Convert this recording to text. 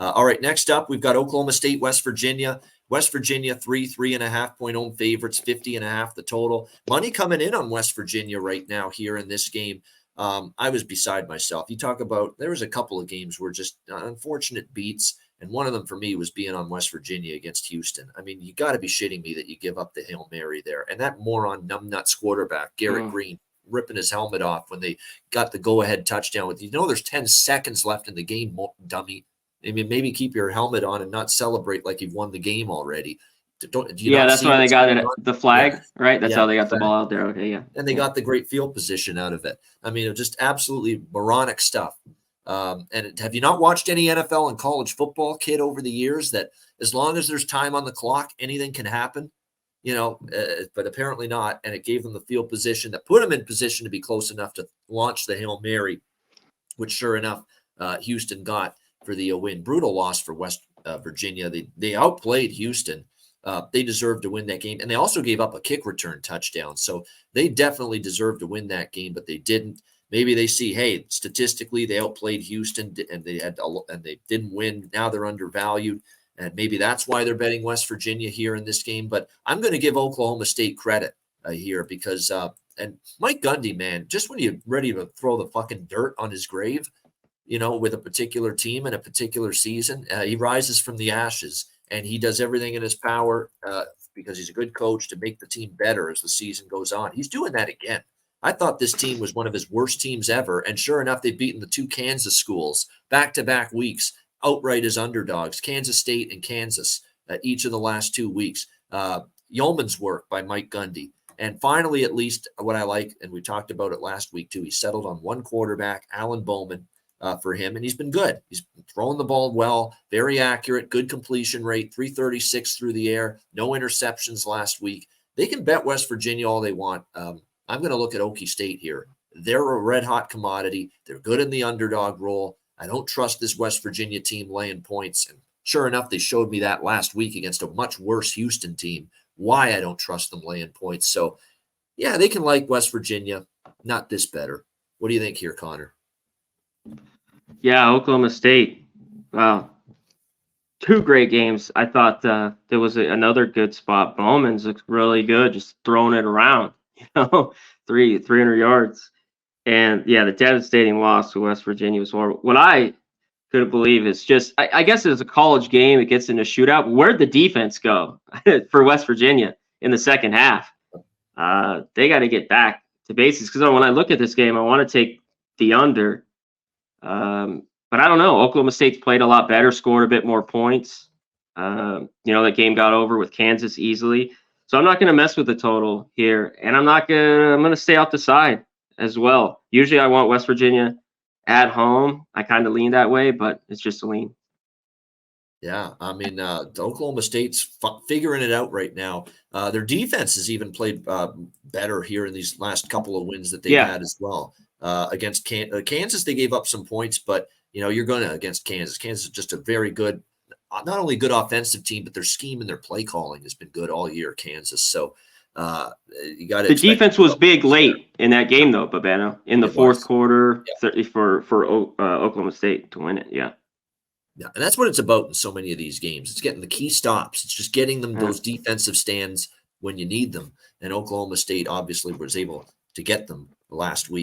All right, next up, we've got Oklahoma State, West Virginia. West Virginia, 3.5-point home favorites, 50.5 the total. Money coming in on West Virginia right now here in this game. I was beside myself. You talk about, there was a couple of games where just unfortunate beats, and one of them for me was being on West Virginia against Houston. I mean, you got to be shitting me that you give up the Hail Mary there. And that moron numbnuts quarterback, Garrett Green, ripping his helmet off when they got the go-ahead touchdown with, there's 10 seconds left in the game, dummy. I mean, maybe keep your helmet on and not celebrate like you've won the game already. That's why they got the flag, right? That's how they got the ball out there. Okay, yeah. And they got the great field position out of it. I mean, it was just absolutely moronic stuff. And have you not watched any NFL and college football, kid, over the years, that as long as there's time on the clock, anything can happen? But apparently not. And it gave them the field position that put them in position to be close enough to launch the Hail Mary, which sure enough, Houston got for the win. Brutal loss for West Virginia. They outplayed Houston. They deserved to win that game. And they also gave up a kick return touchdown. So they definitely deserved to win that game, but they didn't. Maybe they see, hey, statistically, they outplayed Houston and they didn't win. Now they're undervalued. And maybe that's why they're betting West Virginia here in this game. But I'm going to give Oklahoma State credit here because and Mike Gundy, man, just when you're ready to throw the fucking dirt on his grave, with a particular team in a particular season, he rises from the ashes. And he does everything in his power because he's a good coach to make the team better as the season goes on. He's doing that again. I thought this team was one of his worst teams ever. And sure enough, they've beaten the two Kansas schools back-to-back weeks outright as underdogs, Kansas State and Kansas, each of the last 2 weeks. Yeoman's work by Mike Gundy. And finally, at least what I like, and we talked about it last week too, he settled on one quarterback, Alan Bowman, for him, and he's been good. He's throwing the ball well, very accurate, good completion rate, 336 through the air, no interceptions last week. They can bet West Virginia all they want. I'm going to look at Okie State here. They're a red-hot commodity. They're good in the underdog role. I don't trust this West Virginia team laying points, and sure enough, they showed me that last week against a much worse Houston team, why I don't trust them laying points. So, yeah, they can like West Virginia, not this better. What do you think here, Connor? Yeah, Oklahoma State. Wow. 2 great games. I thought there was another good spot. Bowman's looked really good, just throwing it around, 300 yards. And, yeah, the devastating loss to West Virginia was horrible. What I couldn't believe is just, I guess it's a college game. It gets into shootout. Where'd the defense go for West Virginia in the second half? They got to get back to basics because when I look at this game, I want to take the under. But I don't know. Oklahoma State's played a lot better, scored a bit more points. That game got over with Kansas easily. So I'm not going to mess with the total here. And I'm going to stay off the side as well. Usually I want West Virginia at home. I kind of lean that way, but it's just a lean. Yeah, I mean, Oklahoma State's figuring it out right now. Their defense has even played better here in these last couple of wins that they've had as well. Against Kansas, they gave up some points, but you're going to against Kansas. Kansas is just a very good, not only good offensive team, but their scheme and their play calling has been good all year. Kansas, so you got to. The defense was big late in that game, though, Babano, in the fourth quarter for Oklahoma State to win it. Yeah. Yeah, and that's what it's about in so many of these games. It's getting the key stops. It's just getting them those defensive stands when you need them. And Oklahoma State obviously was able to get them last week